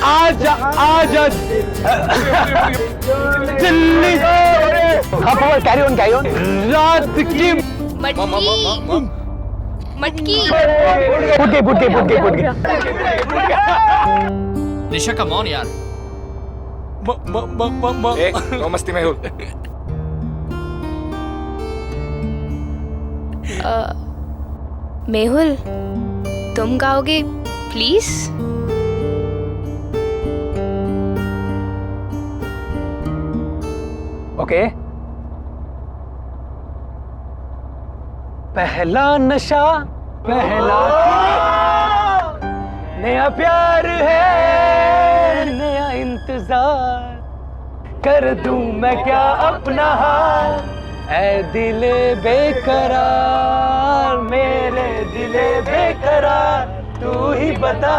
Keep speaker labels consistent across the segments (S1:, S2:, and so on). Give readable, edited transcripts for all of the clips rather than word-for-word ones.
S1: आजा आजा Delhi. Carry on carry on. रात की
S2: मटकी
S1: पुट गई।
S3: निशा कम ऑन यार।
S4: नो मस्ती मेहुल।
S2: मेहुल तुम गाओगे प्लीज?
S1: ओके। पहला नशा पहला नया प्यार है, नया इंतजार कर दूं मैं क्या अपना हाल। ऐ दिले बेकरार, मेरे दिले बेकरार, तू ही बता।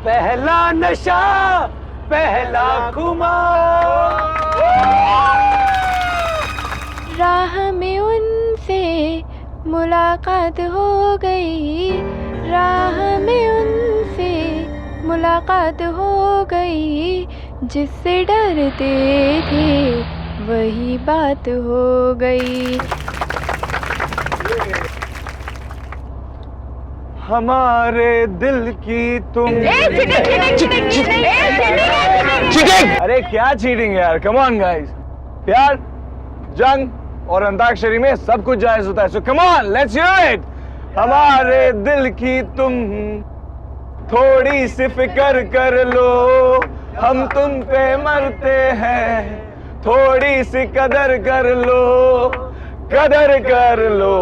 S1: पहला नशा पहला खुमार।
S2: राह में उनसे मुलाकात हो गई, राह में उनसे मुलाकात हो गई, जिससे डरते थे वही बात हो गई।
S1: हमारे दिल की तुम
S2: चीटिंग!
S1: अरे क्या चीटिंग यार, कम ऑन गाइस। प्यार, जंग और अंताक्षरी में सब कुछ जायज होता है, so come on let's hear it. हमारे दिल की तुम थोड़ी सी फिक्र कर लो, हम तुम पे मरते हैं, थोड़ी सी कदर कर लो, कदर कर लो।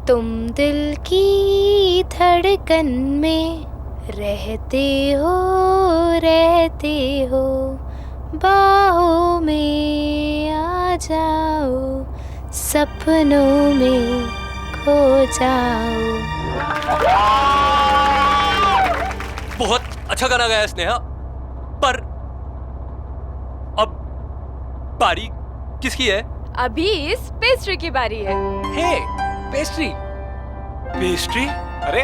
S2: तुम दिल की धड़कन में रहते हो, बाहों में आ जाओ, सपनों में खो जाओ।
S5: बहुत अच्छा गाना गाया स्नेहा, पर अब बारी किसकी है?
S6: अभी इस पेस्ट्री की बारी है।
S5: हे, पेस्ट्री। पेस्ट्री?
S4: अरे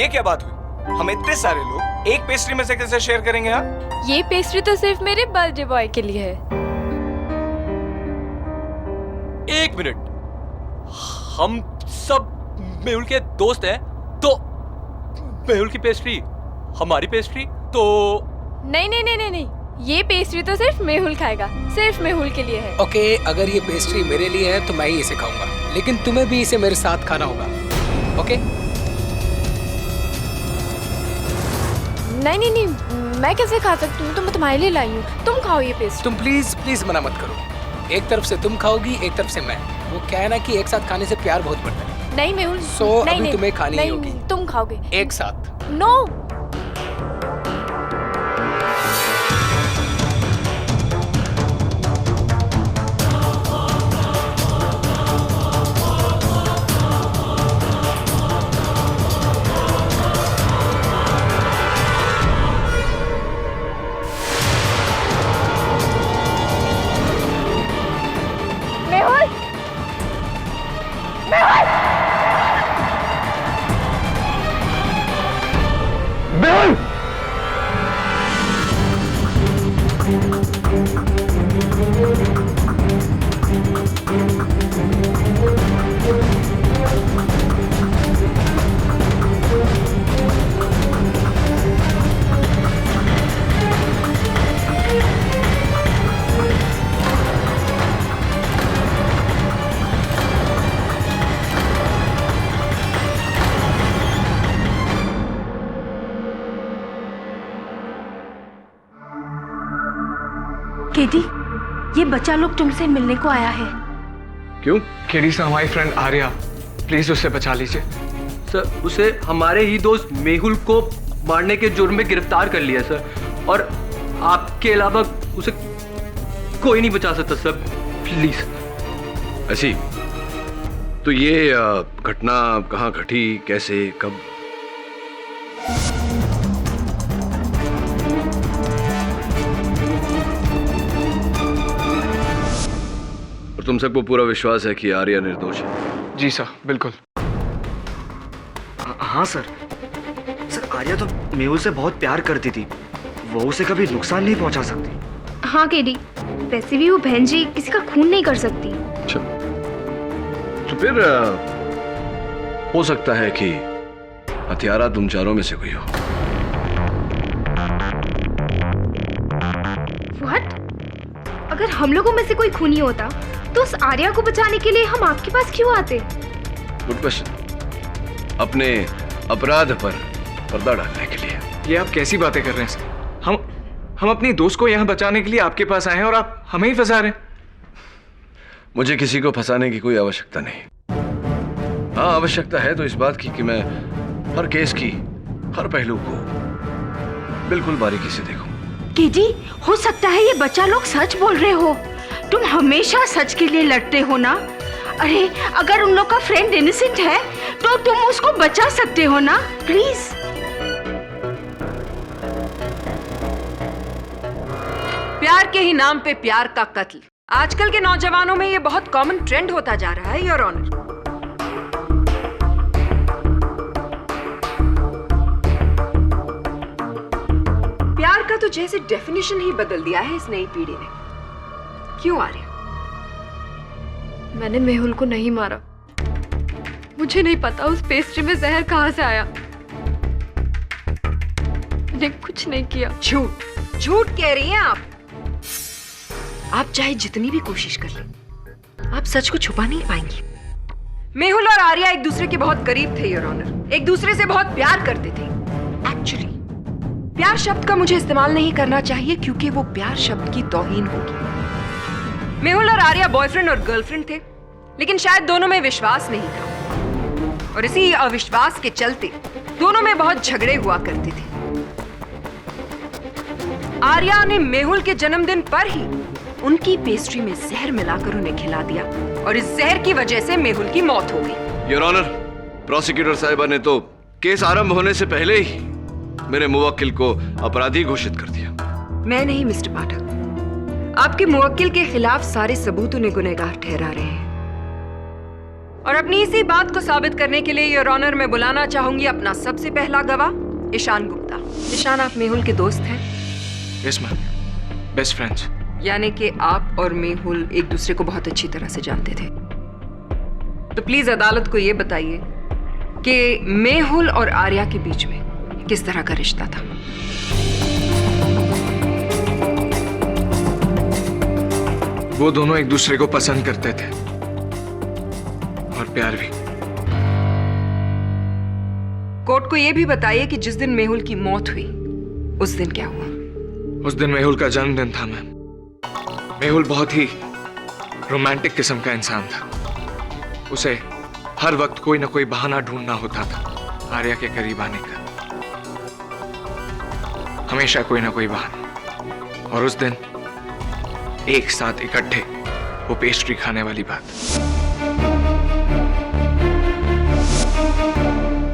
S4: ये क्या बात हुई? हम इतने सारे लोग एक पेस्ट्री में से कैसे शेयर करेंगे? हाँ,
S6: ये पेस्ट्री तो सिर्फ मेरे बर्थडे बॉय के लिए है।
S5: एक मिनट, हम सब मेहुल के दोस्त हैं, तो मेहुल की पेस्ट्री हमारी पेस्ट्री तो
S6: नहीं, ये पेस्ट्री तो सिर्फ मेहुल खाएगा, सिर्फ मेहुल के लिए है।
S7: ओके, अगर ये पेस्ट्री मेरे लिए है तो मैं ही इसे खाऊंगा, लेकिन तुम्हें भी इसे मेरे साथ खाना होगा। ओके?
S6: नहीं, मैं कैसे खा सकती हूँ? तो मैं तुम्हारे लिए लाई हूँ, तुम खाओ ये पेस्ट्री।
S7: तुम प्लीज मना मत करो। एक तरफ से तुम खाओगी, एक तरफ से मैं। वो क्या है ना कि एक साथ खाने से प्यार बहुत बढ़ता है।
S6: नहीं मेहुल,
S7: अभी तुम्हें खानी ही होगी।
S6: तुम खाओगे
S7: एक साथ।
S6: नो।
S8: केटी, ये बच्चा लोग तुमसे मिलने को आया है।
S4: क्यों? केडी से हमारी फ्रेंड आर्या, प्लीज उसे बचा लीजिए।
S5: सर, उसे हमारे ही दोस्त मेहुल को मारने के जुर्म में गिरफ्तार कर लिया सर, और आपके अलावा उसे कोई नहीं बचा सकता सर, प्लीज।
S9: ऐसी तो ये घटना कहाँ घटी, कैसे, कब? तुम सबको पूरा विश्वास है कि आर्या निर्दोष है?
S4: जी सर, बिल्कुल।
S3: हाँ सर। सर आर्या तो मेहुल से बहुत प्यार करती थी, वो उसे कभी नुकसान नहीं पहुंचा सकती।
S2: हाँ केडी, वैसे भी वो बहन जी किसी का खून नहीं कर सकती।
S9: अच्छा, तो फिर हो सकता है कि हत्यारा तुम चारों में से कोई हो।
S2: व्हाट? अगर हम लोगों में से कोई खूनी होता तो उस आर्या को बचाने के लिए हम आपके पास क्यों आते?
S9: Good question. अपने अपराध पर पर्दा डालने के लिए।
S4: ये आप कैसी बातें कर रहे हैं सर? हम अपनी दोस्त को यहाँ बचाने के लिए आपके पास आए हैं और आप हमें ही फंसा रहे हैं।
S9: मुझे किसी को फंसाने की कोई आवश्यकता नहीं। हाँ, आवश्यकता है तो इस बात की कि मैं हर केस की हर पहलू को बिल्कुल बारीकी से देखूं।
S8: केडी, हो सकता है ये बच्चा लोग सच बोल रहे हो। तुम हमेशा सच के लिए लड़ते हो ना। अरे अगर उन लोग का फ्रेंड इनोसेंट है तो तुम उसको बचा सकते हो ना, प्लीज।
S10: प्यार के ही नाम पे प्यार का कत्ल आजकल के नौजवानों में ये बहुत कॉमन ट्रेंड होता जा रहा है, योर ऑनर। प्यार का तो जैसे डेफिनेशन ही बदल दिया है इस नई पीढ़ी ने। क्यों आर्या?
S6: मैंने मेहुल को नहीं मारा। मुझे नहीं पता उस पेस्ट्री में जहर कहाँ से आया। मैंने कुछ नहीं किया।
S10: झूठ झूठ कह रही हैं आप। आप चाहे जितनी भी कोशिश कर लें, आप सच को छुपा नहीं पाएंगी। मेहुल और आर्या एक दूसरे के बहुत करीब थे, योर ऑनर। एक दूसरे से बहुत प्यार करते थे। एक्चुअली प्यार शब्द का मुझे इस्तेमाल नहीं करना चाहिए क्योंकि वो प्यार शब्द की तौहीन होगी। मेहुल और आर्या बॉयफ्रेंड और गर्लफ्रेंड थे, लेकिन शायद दोनों में विश्वास नहीं था और इसी अविश्वास के चलते दोनों में बहुत झगड़े हुआ करते थे। आर्या ने मेहुल के जन्मदिन पर ही उनकी पेस्ट्री में जहर मिलाकर उन्हें खिला दिया और इस जहर की वजह से मेहुल की मौत हो गई।
S9: योर ऑनर, प्रोसिक्यूटर साहिबा ने तो केस आरंभ होने से पहले ही मेरे मुवक्किल को अपराधी घोषित कर दिया।
S10: मैं नहीं मिस्टर पाठक, आपके मुवक्किल के खिलाफ सारे सबूत उन्हें गुनहगार ठहरा रहे हैं और अपनी इसी बात को साबित करने के लिए योर ऑनर मैं बुलाना चाहूंगी अपना सबसे पहला गवाह ईशान गुप्ता। ईशान, आप मेहुल के दोस्त हैं?
S4: Yes ma'am, best friends.
S10: यानी कि आप और मेहुल एक दूसरे को बहुत अच्छी तरह से जानते थे। तो प्लीज अदालत को यह बताइए कि मेहुल और आर्या के बीच में किस तरह का रिश्ता था।
S4: वो दोनों एक दूसरे को पसंद करते थे और प्यार भी।
S10: कोर्ट को यह भी बताइए कि जिस दिन मेहुल की मौत हुई उस दिन क्या हुआ।
S4: उस दिन मेहुल का जन्मदिन था मैम। मेहुल बहुत ही रोमांटिक किस्म का इंसान था। उसे हर वक्त कोई ना कोई बहाना ढूंढना होता था आर्या के करीब आने का, हमेशा कोई ना कोई बहाना। और उस दिन एक साथ इकट्ठे वो पेस्ट्री खाने वाली बात।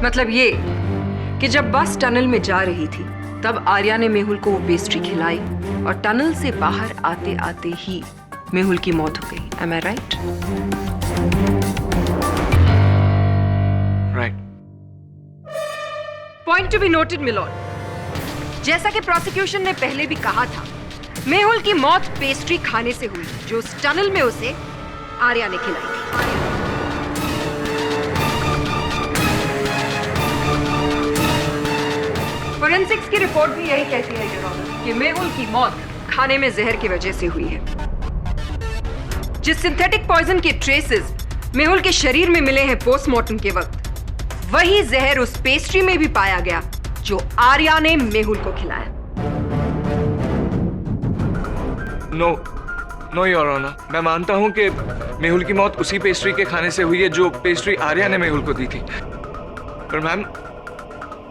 S10: मतलब ये कि जब बस टनल में जा रही थी तब आर्या ने मेहुल को वो पेस्ट्री खिलाई और टनल से बाहर आते आते ही मेहुल की मौत हो गई। Am I right?
S4: Right.
S10: Point to be noted milord. जैसा कि प्रोसिक्यूशन ने पहले भी कहा था, मेहुल की मौत पेस्ट्री खाने से हुई जो उस टनल में उसे आर्या ने खिलाई थी। फोरेंसिक्स की रिपोर्ट भी यही कहती है योर ऑनर कि मेहुल की मौत खाने में जहर की वजह से हुई है। जिस सिंथेटिक पॉइजन के ट्रेसेस मेहुल के शरीर में मिले हैं पोस्टमार्टम के वक्त, वही जहर उस पेस्ट्री में भी पाया गया जो आर्या ने मेहुल को खिलाया।
S4: नो योर ऑनर, मैं मानता हूं कि मेहुल की मौत उसी पेस्ट्री के खाने से हुई है जो पेस्ट्री आर्या ने मेहुल को दी थी। पर मैम,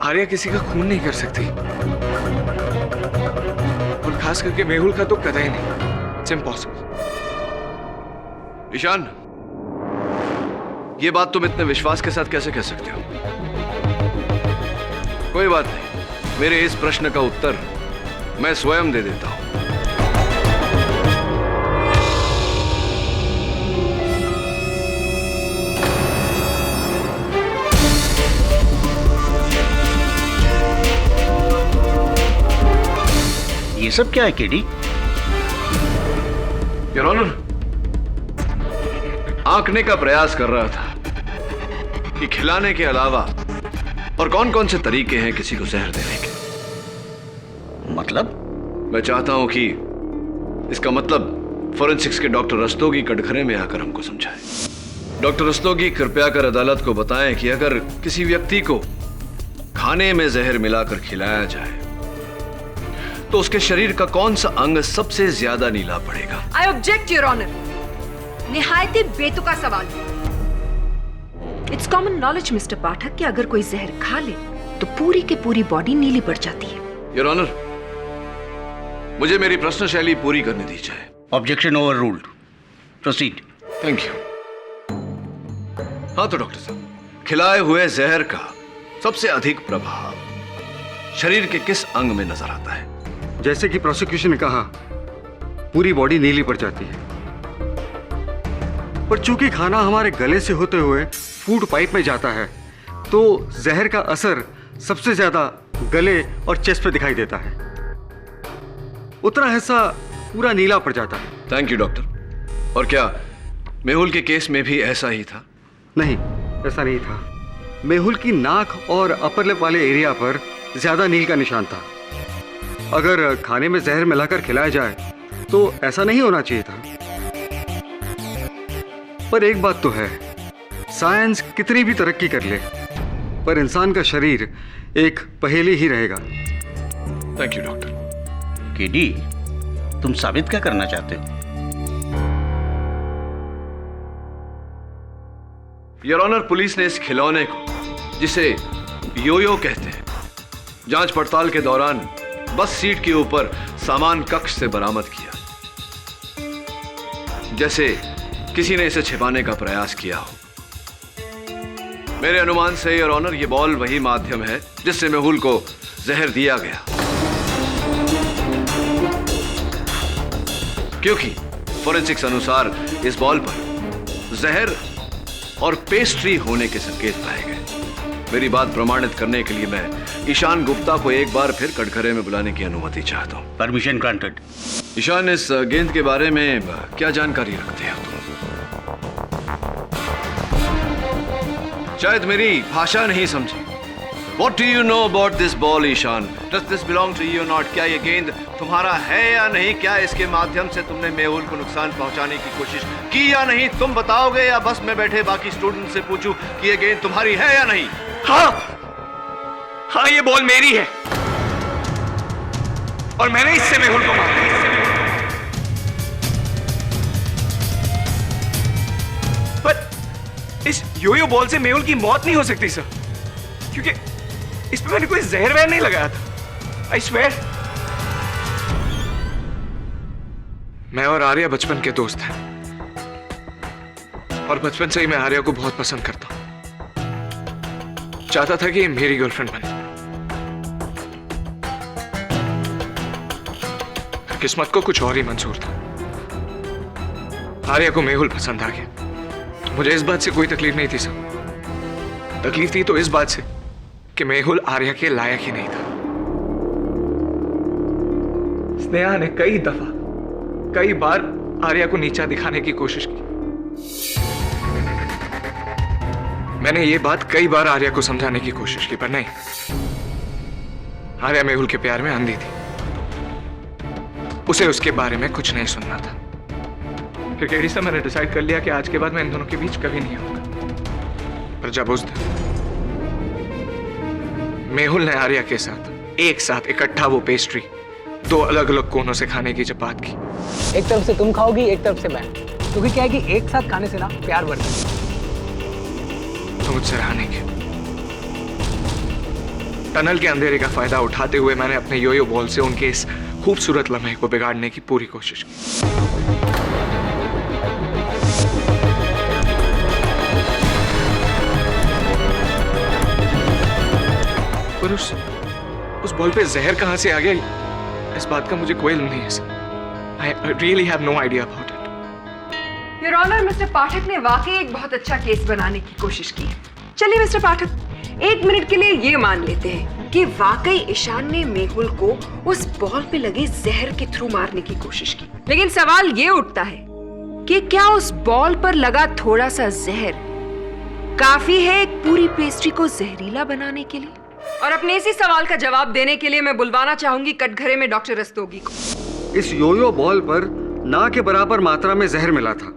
S4: आर्या किसी का खून नहीं कर सकती और खास करके मेहुल का तो कतई नहीं। It's impossible.
S9: ईशान, ये बात तुम इतने विश्वास के साथ कैसे कह सकते हो? कोई बात नहीं, मेरे इस प्रश्न का उत्तर मैं स्वयं दे देता हूं।
S11: ये सब क्या है केडी?
S9: योर ऑनर, आंकने का प्रयास कर रहा था कि खिलाने के अलावा और कौन कौन से तरीके हैं किसी को जहर देने के।
S11: मतलब?
S9: मैं चाहता हूं कि इसका मतलब फॉरेंसिक्स के डॉक्टर रस्तोगी कटघरे में आकर हमको समझाए। डॉक्टर रस्तोगी, कृपया कर अदालत को बताएं कि अगर किसी व्यक्ति को खाने में जहर मिलाकर खिलाया जाए तो उसके शरीर का कौन सा अंग सबसे ज्यादा नीला पड़ेगा।
S10: I object your honour. निहायत ही बेतुका सवाल। It's common knowledge mister Pathak कि अगर कोई जहर खा ले तो पूरी की पूरी बॉडी नीली पड़ जाती है।
S9: योर ऑनर, मुझे मेरी प्रश्न शैली पूरी करने दी जाए।
S11: Objection over ruled. Proceed.
S9: Thank you. हाँ तो डॉक्टर साहब, खिलाए हुए जहर का सबसे अधिक प्रभाव शरीर के किस अंग में नजर आता है?
S12: जैसे कि प्रोसिक्यूशन ने कहा, पूरी बॉडी नीली पड़ जाती है, पर चूंकि खाना हमारे गले से होते हुए फूड पाइप में जाता है तो जहर का असर सबसे ज्यादा गले और चेस्ट पे दिखाई देता है। उतना हिस्सा पूरा नीला पड़ जाता है।
S9: Thank you doctor. और क्या मेहुल के केस में भी ऐसा ही था?
S12: नहीं, ऐसा नहीं था। मेहुल की नाक और अपर लिप वाले एरिया पर ज्यादा नील का निशान था। अगर खाने में जहर मिलाकर खिलाया जाए तो ऐसा नहीं होना चाहिए था। पर एक बात तो है, साइंस कितनी भी तरक्की कर ले पर इंसान का शरीर एक पहेली ही रहेगा।
S9: Thank you doctor.
S11: केडी, तुम साबित क्या करना चाहते हो?
S9: योर ऑनर, पुलिस ने इस खिलौने को, जिसे योयो कहते हैं, जांच पड़ताल के दौरान बस सीट के ऊपर सामान कक्ष से बरामद किया, जैसे किसी ने इसे छिपाने का प्रयास किया हो। मेरे अनुमान से योर ऑनर, ये बॉल वही माध्यम है जिससे मेहुल को जहर दिया गया, क्योंकि फॉरेंसिक्स अनुसार इस बॉल पर जहर और पेस्ट्री होने के संकेत पाए गए। मेरी बात प्रमाणित करने के लिए मैं ईशान गुप्ता को एक बार फिर कटघरे में बुलाने की अनुमति चाहता हूँ।
S11: Permission granted.
S9: ईशान, इस गेंद के बारे में क्या जानकारी रखते हो तुम? शायद मेरी भाषा नहीं समझी। What do you know about this ball, Ishan? Does this belong to you or not? क्या ये गेंद तुम्हारा है या नहीं? क्या इसके माध्यम से तुमने मेहुल को नुकसान पहुंचाने की कोशिश की या नहीं? तुम बताओगे या बस में बैठे बाकी स्टूडेंट से पूछूं कि ये गेंद तुम्हारी है या नहीं?
S4: हाँ, ये बॉल मेरी है और मैंने इससे मेहुल को मारा। पर इस योयो बॉल से मेहुल की मौत नहीं हो सकती सर, क्योंकि इस पे मैंने कोई जहर वहर नहीं लगाया था। I swear. मैं और आर्या बचपन के दोस्त हैं और बचपन से ही मैं आर्या को बहुत पसंद करता हूं। चाहता था कि ये मेरी गर्लफ्रेंड बने। किस्मत को कुछ और ही मंजूर था। आर्या को मेहुल पसंद आ गया। मुझे इस बात से कोई तकलीफ नहीं थी सर। तकलीफ थी तो इस बात से कि मेहुल आर्या के लायक ही नहीं था। स्नेहा ने कई बार आर्या को नीचा दिखाने की कोशिश की। मैंने ये बात कई बार आर्या को समझाने की कोशिश की, पर नहीं। आर्या मेहुल के प्यार में अंधी थी। उसे उसके बारे में कुछ नहीं सुनना था। फिर केडी से मैंने डिसाइड कर लिया कि आज के बाद मैं इन दोनों के बीच कभी नहीं आऊंगा। पर जब उस दिन मेहुल ने आर्या के साथ एक साथ इकट्ठा वो पेस्ट्री दो अलग अलग कोनों से खाने की जब बात की,
S7: एक तरफ से तुम खाओगी, एक तरफ से मैं, क्योंकि क्या है कि एक साथ खाने से ना प्यार बढ़ता है।
S4: तो मुझसे रहा नहीं गया। टनल के अंधेरे का फायदा उठाते हुए मैंने अपने योयो बॉल से उनके इस खूबसूरत लम्हे को बिगाड़ने की पूरी कोशिश की। पर उस बॉल पे जहर कहां से आ गया, इस बात का मुझे कोई इल्म नहीं है sir. I really have no idea about it.
S10: Your honour, mister Pathak ने वाकई एक बहुत अच्छा केस बनाने की कोशिश की। चलिए मिस्टर पाठक, 1 मिनट के लिए ये मान लेते हैं कि वाकई ईशान ने मेहुल को उस बॉल पे लगे जहर के थ्रू मारने की कोशिश की। लेकिन सवाल ये उठता है कि क्या उस बॉल पर लगा थोड़ा सा जहर काफी है एक पूरी पेस्ट्री को जहरीला बनाने के लिए? और अपने इसी सवाल का जवाब देने के लिए मैं बुलवाना चाहूंगी कटघरे में डॉक्टर रस्तोगी को।
S12: इस योयो बॉल पर ना के बराबर मात्रा में जहर मिला था।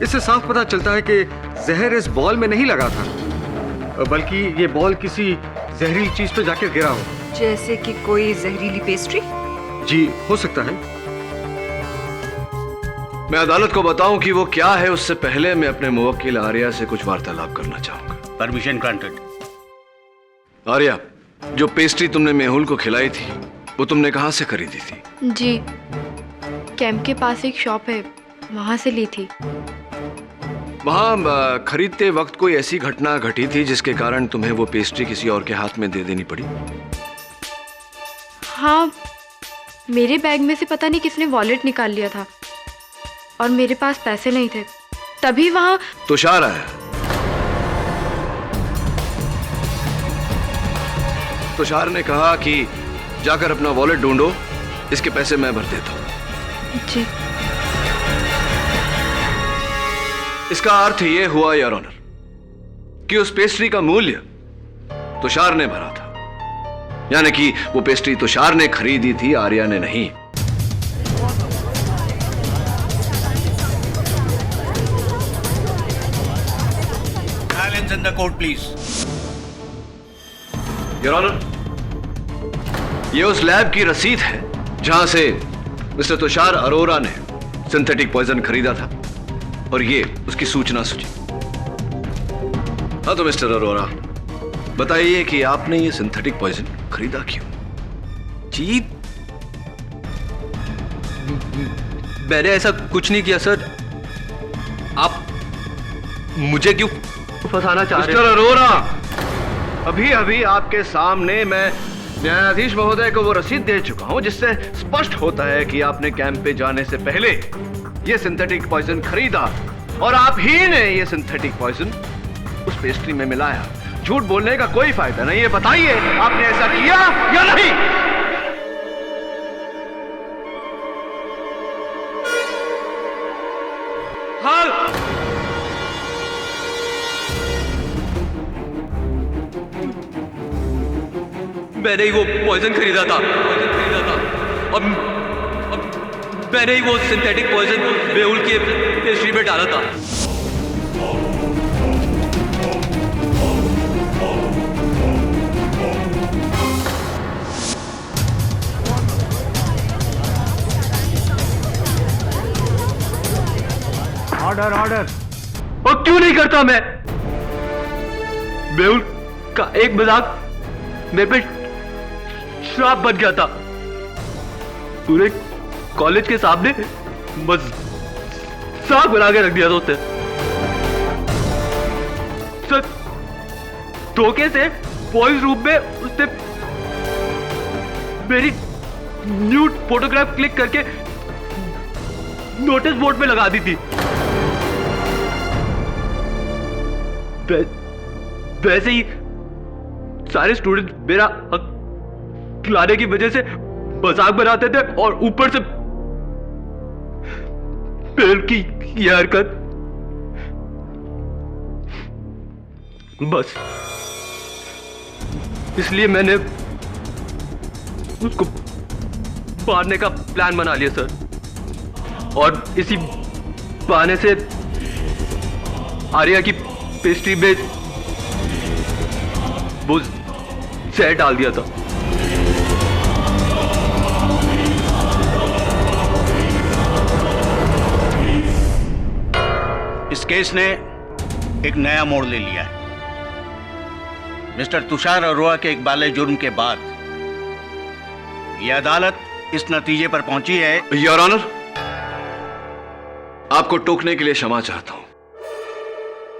S12: इससे साफ पता चलता है कि जहर इस बॉल में नहीं लगा था, बल्कि ये बॉल किसी जहरीली चीज पे जाकर गिरा हो।
S10: जैसे कि कोई जहरीली पेस्ट्री?
S12: जी, हो सकता है।
S9: मैं अदालत को बताऊं कि वो क्या है, उससे पहले मैं अपने मुवक्किल आर्या से कुछ वार्तालाप करना चाहूंगा।
S11: Permission granted.
S9: आर्या, जो पेस्ट्री तुमने मेहुल को खिलाई थी वो तुमने कहां से खरीदी थी?
S2: जी, कैंप के पास एक शॉप है, वहां से ली थी।
S9: वहां खरीदते वक्त कोई ऐसी घटना घटी थी जिसके कारण तुम्हें वो पेस्ट्री किसी और के हाथ में दे देनी पड़ी?
S2: हाँ, मेरे बैग में से पता नहीं किसने वॉलेट निकाल लिया था और मेरे पास पैसे नहीं थे, तभी वहां
S9: तुषार आया। तुषार ने कहा कि जाकर अपना वॉलेट ढूंढो, इसके पैसे मैं भर देता हूं।
S2: जी।
S9: इसका अर्थ यह हुआ योर ऑनर कि उस पेस्ट्री का मूल्य तुषार ने भरा था, यानी कि वो पेस्ट्री तुषार ने खरीदी थी, आर्या ने नहीं।
S11: Silence in the court, please.
S9: Your honour, ये उस लैब की रसीद है जहां से मिस्टर तुषार अरोरा ने सिंथेटिक पॉइजन खरीदा था, और ये उसकी सूचना सूची। हाँ तो मिस्टर अरोरा, बताइए कि आपने ये सिंथेटिक पॉइजन खरीदा क्यों?
S5: जी, मैंने ऐसा कुछ नहीं किया सर। आप मुझे क्यों फंसाना चाह रहे हैं?
S9: मिस्टर अरोरा, अभी अभी आपके सामने मैं न्यायाधीश महोदय को वो रसीद दे चुका हूं जिससे स्पष्ट होता है कि आपने कैंप पे जाने से पहले ये सिंथेटिक पॉइजन खरीदा और आप ही ने ये सिंथेटिक पॉइजन उस पेस्ट्री में मिलाया। झूठ बोलने का कोई फायदा नहीं है, बताइए आपने ऐसा किया या नहीं?
S5: हाँ, मैंने ही वो पॉइजन खरीदा था और मैंने ही वो सिंथेटिक पॉइजन मेहुल के पेस्ट्री में डाला था।
S12: Order order.
S5: और क्यों नहीं करता मैं? मेहुल का एक मजाक मेरे पे श्राप बन गया था। पूरे कॉलेज के सामने मजाक बना के रख दिया था उसने। सर, धोखे से बॉयज रूम में उसने मेरी न्यूड फोटोग्राफ क्लिक करके नोटिस बोर्ड पे लगा दी थी। वैसे ही सारे स्टूडेंट मेरा खिलाने की वजह से मजाक बनाते थे और ऊपर से मेहुल की यह हरकत, बस इसलिए मैंने उसको मारने का प्लान बना लिया सर। और इसी बहाने से आर्या की पेस्ट्री में वो जहर डाल दिया था।
S11: इस केस ने एक नया मोड़ ले लिया है। मिस्टर तुषार अरोरा के इकबाल जुर्म के बाद यह अदालत इस नतीजे पर पहुंची है।
S9: योर ऑनर, आपको टोकने के लिए क्षमा चाहता हूं।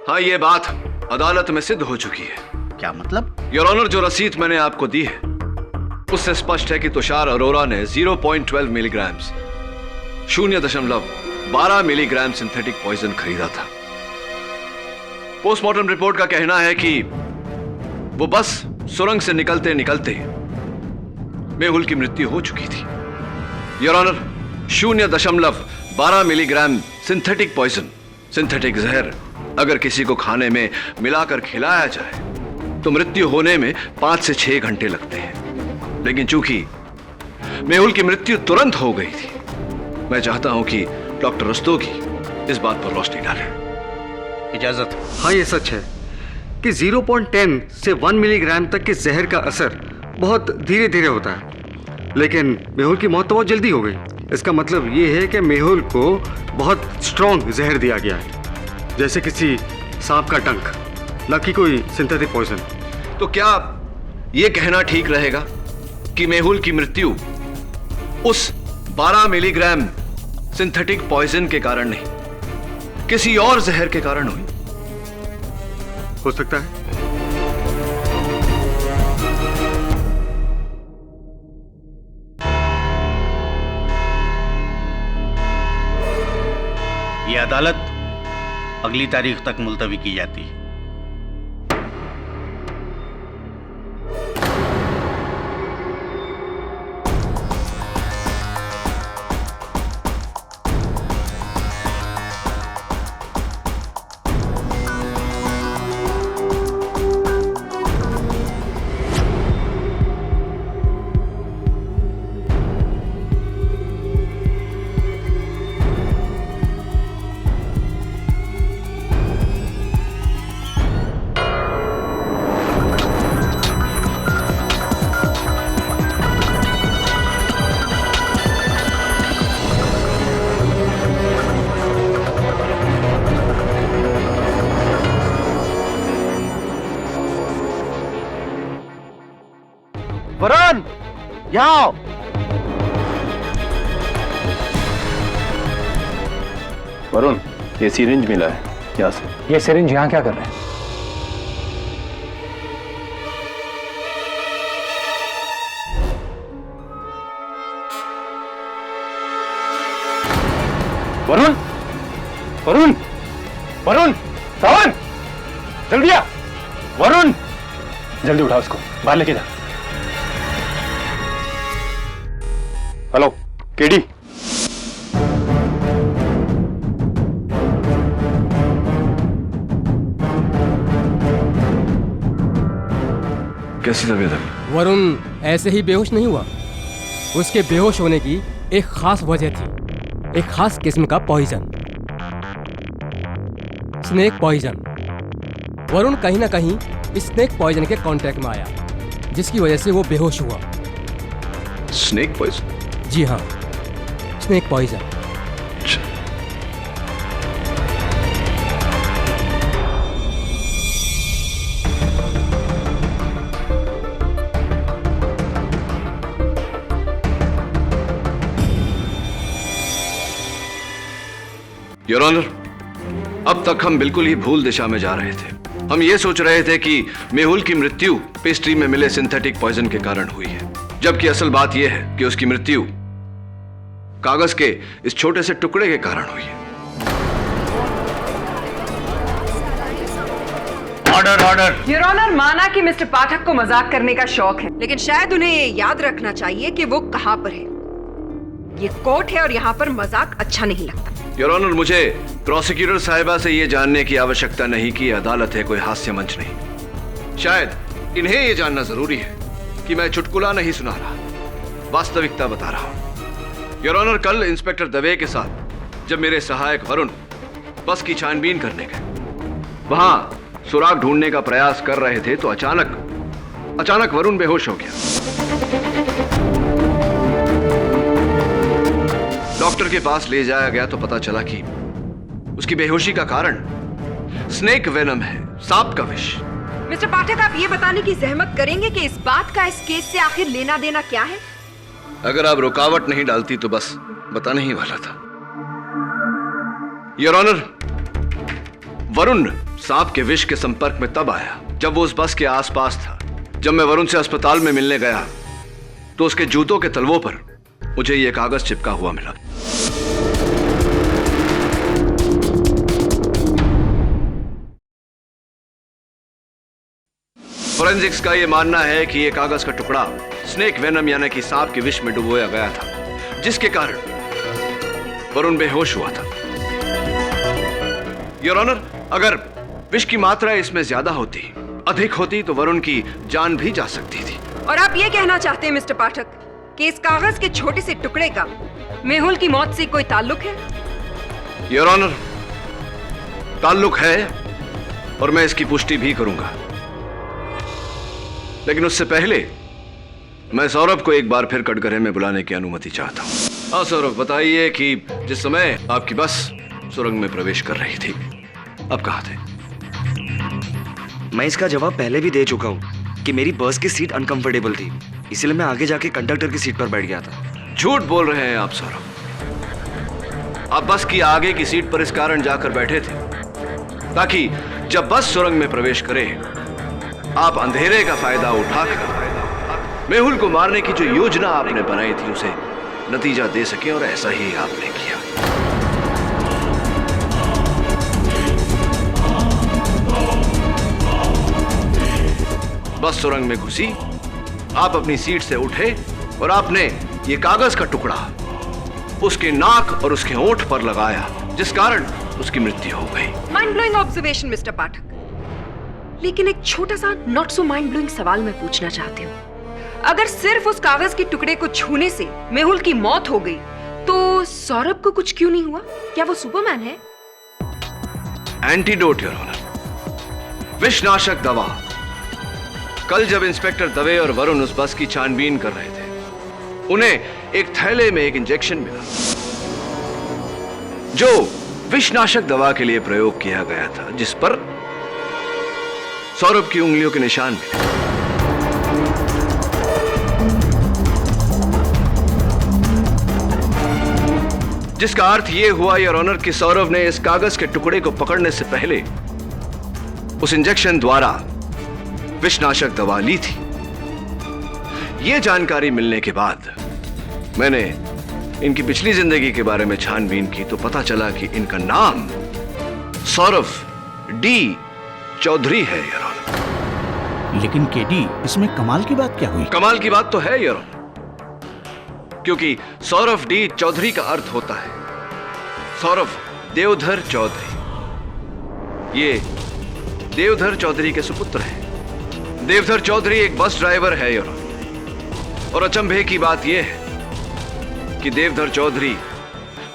S9: हाँ, यह बात अदालत में सिद्ध हो चुकी है।
S11: क्या मतलब?
S9: योर ऑनर, जो रसीद मैंने आपको दी है उससे स्पष्ट है कि तुषार अरोरा ने 0.12 मिलीग्राम 0.12 मिलीग्राम सिंथेटिक पॉइजन खरीदा था। पोस्टमार्टम रिपोर्ट का कहना है कि वो बस सुरंग से निकलते निकलते मेहुल की मृत्यु हो चुकी थी। Your honour, 0.12 milligram synthetic poison, synthetic जहर अगर किसी को खाने में मिलाकर खिलाया जाए तो मृत्यु होने में 5 से 6 घंटे लगते हैं। लेकिन चूंकि मेहुल की मृत्यु तुरंत हो गई थी, मैं चाहता हूं कि डॉक्टर रस्तोगी इस बात पर रोशनी डालें।
S11: इजाजत।
S12: हाँ, ये सच है कि 0.10 से 1 मिलीग्राम तक के जहर का असर बहुत धीरे धीरे होता है, लेकिन मेहुल की मौत तो बहुत जल्दी हो गई। इसका मतलब ये है कि मेहुल को बहुत स्ट्रॉन्ग जहर दिया गया है, जैसे किसी सांप का डंक, न कि कोई सिंथेटिक पॉइजन।
S9: तो क्या यह कहना ठीक रहेगा कि मेहुल की मृत्यु उस 12 मिलीग्राम सिंथेटिक पॉइजन के कारण नहीं, किसी और जहर के कारण हुई?
S12: हो सकता है।
S11: ये अदालत अगली तारीख तक मुलतवी की जाती है।
S1: वरुण, यहाँ आओ।
S13: वरुण, ये सिरिंज मिला है यहाँ से।
S1: ये सिरिंज यहाँ क्या कर रहे हैं?
S13: वरुण, वरुण, वरुण, श्रवण, जल्दी आ। वरुण, जल्दी उठा उसको, बाहर लेके जा। Hello KD.
S9: कैसी तबीयत है?
S14: वरुण ऐसे ही बेहोश नहीं हुआ। उसके बेहोश होने की एक खास वजह थी, एक खास किस्म का पॉइजन, स्नेक पॉइजन। वरुण कहीं ना कहीं इस स्नेक पॉइजन के कांटेक्ट में आया, जिसकी वजह से वो बेहोश हुआ।
S9: Snake poison?
S14: जी हाँ, स्नेक पॉइजन।
S9: योर ऑनर, अब तक हम बिल्कुल ही भूल दिशा में जा रहे थे। हम ये सोच रहे थे कि मेहुल की मृत्यु पेस्ट्री में मिले सिंथेटिक पॉइजन के कारण हुई है, जबकि असल बात यह है कि उसकी मृत्यु कागज के इस छोटे से टुकड़े के कारण हुई है।
S11: Order, order.
S10: योर ऑनर, माना कि मिस्टर पाठक को मजाक करने का शौक है, लेकिन शायद उन्हें ये याद रखना चाहिए कि वो कहाँ पर है। ये कोर्ट है और यहाँ पर मजाक अच्छा नहीं लगता।
S9: योर ऑनर, मुझे प्रोसिक्यूटर साहिबा से यह जानने की आवश्यकता नहीं कि अदालत है कोई हास्य मंच नहीं। शायद इन्हें यह जानना जरूरी है कि मैं चुटकुला नहीं सुना रहा, वास्तविकता बता रहा हूं। योर ऑनर, कल इंस्पेक्टर दवे के साथ जब मेरे सहायक वरुण बस की छानबीन करने गए, वहां सुराग ढूंढने का प्रयास कर रहे थे तो अचानक वरुण बेहोश हो गया। डॉक्टर के पास ले जाया गया तो पता चला कि उसकी बेहोशी का कारण स्नेक वेनम है, सांप का विष।
S10: मिस्टर पाठक, आप ये बताने की जहमत करेंगे कि इस बात का इस केस से आखिर लेना देना क्या है?
S9: अगर आप रुकावट नहीं डालती तो बस बताने ही वाला था। योर ऑनर, वरुण सांप के विष के संपर्क में तब आया जब वो उस बस के आसपास था। जब मैं वरुण से अस्पताल में मिलने गया तो उसके जूतों के तलवों पर मुझे यह कागज चिपका हुआ मिला। फोरेंसिक्स का यह मानना है कि यह कागज का टुकड़ा स्नेक वेनम यानी कि सांप के विष में डुबोया गया था, जिसके कारण वरुण बेहोश हुआ था। योर ऑनर, अगर विष की मात्रा इसमें ज्यादा होती, अधिक होती, तो वरुण की जान भी जा सकती थी।
S10: और आप ये कहना चाहते हैं मिस्टर पाठक कि इस कागज के छोटे से टुकड़े का मेहुल की मौत से कोई ताल्लुक है?
S9: योर ऑनर, ताल्लुक है और मैं इसकी पुष्टि भी करूंगा, लेकिन उससे पहले मैं सौरभ को एक बार फिर कटघरे में बुलाने की अनुमति चाहता हूं। हाँ सौरभ, बताइए कि जिस समय आपकी बस सुरंग में प्रवेश कर रही थी, आप कहाँ थे?
S3: मैं इसका जवाब पहले भी दे चुका हूँ कि मेरी बस की सीट अनकंफर्टेबल थी, इसलिए मैं आगे जाके कंडक्टर की सीट पर बैठ गया था।
S9: झूठ बोल रहे हैं आप सौरभ। आप बस की आगे की सीट पर इस कारण जाकर बैठे थे ताकि जब बस सुरंग में प्रवेश करे, आप अंधेरे का फायदा उठाकर मेहुल को मारने की जो योजना आपने बनाई थी उसे नतीजा दे सके, और ऐसा ही आपने किया। बस सुरंग में घुसी, आप अपनी सीट से उठे और आपने ये कागज का टुकड़ा उसके नाक और उसके होंठ पर लगाया, जिस कारण उसकी मृत्यु हो गई।
S10: माइंड ब्लोइंग ऑब्जर्वेशन मिस्टर पाठक, लेकिन एक छोटा सा नॉट सो माइंड ब्लोइंग सवाल मैं पूछना चाहती हूँ। अगर सिर्फ उस कागज के टुकड़े को छूने से मेहुल की मौत हो गई, तो सौरभ को कुछ क्यों नहीं हुआ? क्या वो सुपरमैन है?
S9: एंटीडोट योर ऑनर, विषनाशक दवा। कल जब इंस्पेक्टर दवे और वरुण उस बस की छानबीन कर रहे थे, उन्हें एक थैले में एक इंजेक्शन मिला जो विषनाशक दवा के लिए प्रयोग किया गया था, जिस पर सौरभ की उंगलियों के निशान मिले। जिसका अर्थ यह हुआ योर ऑनर कि सौरभ ने इस कागज के टुकड़े को पकड़ने से पहले उस इंजेक्शन द्वारा विषनाशक दवा ली थी। यह जानकारी मिलने के बाद मैंने इनकी पिछली जिंदगी के बारे में छानबीन की, तो पता चला कि इनका नाम सौरभ डी चौधरी है योर ऑनर।
S11: लेकिन केडी, इसमें कमाल की बात क्या हुई?
S9: कमाल की बात तो है योर ऑनर, क्योंकि सौरभ डी चौधरी का अर्थ होता है सौरभ देवधर चौधरी। ये देवधर चौधरी के सुपुत्र हैं। देवधर चौधरी एक बस ड्राइवर है योर ऑनर, और अचंभे की बात यह है कि देवधर चौधरी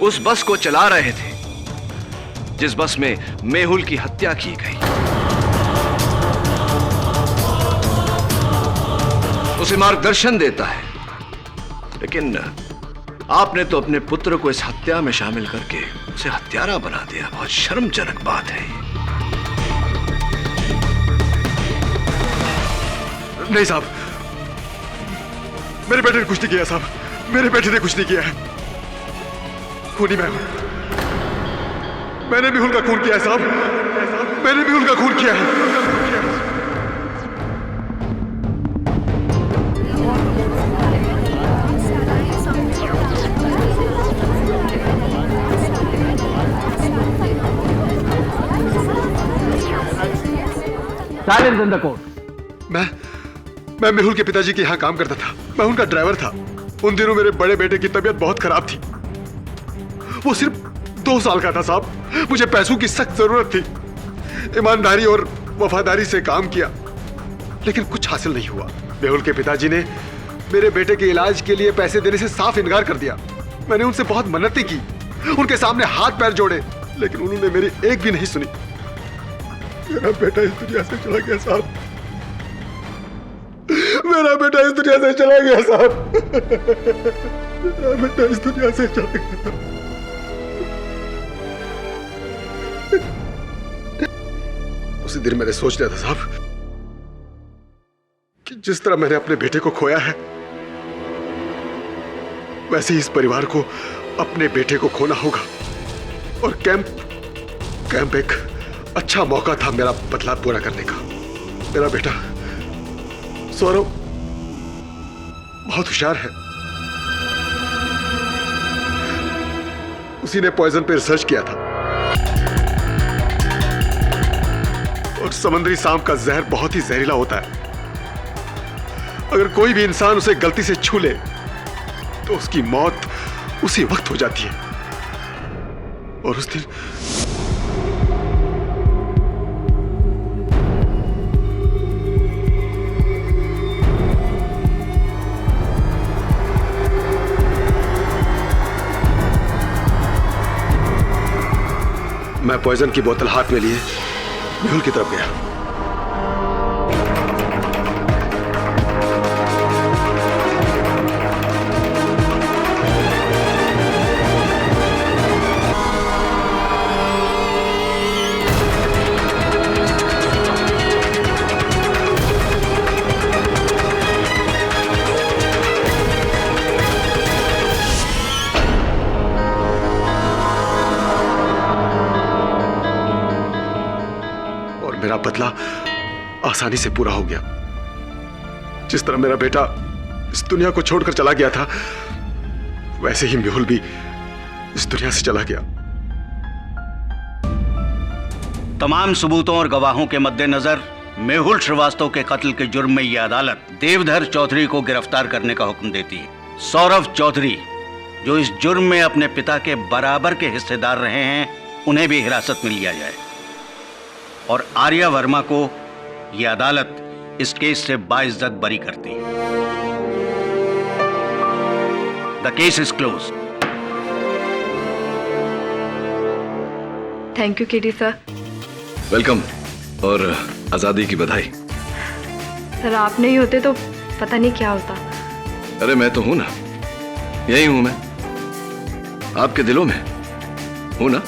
S9: उस बस को चला रहे थे जिस बस में मेहुल की हत्या की गई। उसे मार्गदर्शन देता है, लेकिन आपने तो अपने पुत्र को इस हत्या में शामिल करके उसे हत्यारा बना दिया। बहुत शर्मजनक बात है ये।
S12: नहीं साहब, मेरे बेटे ने कुछ नहीं किया साहब, मेरे बेटे ने कुछ नहीं किया है। खूनी मैं हूं, मैंने मेहुल का खून किया है साहब, मैंने मेहुल का खून किया है।
S15: Silence in the court.
S12: मैं मेहुल के पिताजी के यहाँ काम करता था, मैं उनका ड्राइवर था। उन दिनों मेरे बड़े बेटे की तबीयत बहुत खराब थी। वो सिर्फ 2 साल का था साहब। मुझे पैसों की सख्त जरूरत थी। ईमानदारी और वफादारी से काम किया, लेकिन कुछ हासिल नहीं हुआ। मेहुल के पिताजी ने मेरे बेटे के इलाज के लिए पैसे देने से साफ इनकार कर दिया। मैंने उनसे बहुत मन्नतें की, उनके सामने हाथ पैर जोड़े, लेकिन उन्होंने मेरी एक भी नहीं सुनी। मेरा बेटा इस दुनिया से चला गया साहब, मेरा बेटा इस दुनिया से चला गया साहब, मेरा बेटा इस दुनिया से चला गया। उसी दिन मैंने सोच लिया था साहब कि जिस तरह मैंने अपने बेटे को खोया है, वैसे ही इस परिवार को अपने बेटे को खोना होगा। और कैंप एक अच्छा मौका था मेरा बदला पूरा करने का। मेरा बेटा सौरभ बहुत होशियार है। उसी ने पॉइजन पे रिसर्च किया था, और समुद्री सांप का जहर बहुत ही जहरीला होता है। अगर कोई भी इंसान उसे गलती से छू ले तो उसकी मौत उसी वक्त हो जाती है। और उस दिन मैं पॉइजन की बोतल हाथ में लिए मेहुल की तरफ गया। मेरा बदला आसानी से पूरा हो गया। जिस तरह मेरा बेटा इस दुनिया को छोड़कर चला गया था, वैसे ही मेहुल भी इस दुनिया से चला गया।
S11: तमाम सबूतों और गवाहों के मद्देनजर मेहुल श्रीवास्तव के कत्ल के जुर्म में यह अदालत देवधर चौधरी को गिरफ्तार करने का हुक्म देती है। सौरभ चौधरी, जो इस जुर्म में अपने पिता के बराबर के हिस्सेदार रहे हैं, उन्हें भी हिरासत में लिया जाए और आर्या वर्मा को यह अदालत इस केस से बाइज्जत बरी करती है। The case is close.
S2: Thank you KD sir.
S9: Welcome और आजादी की बधाई।
S2: सर आप नहीं होते तो पता नहीं क्या होता।
S9: अरे मैं तो हूं ना, यही हूं मैं, आपके दिलों में हूं ना।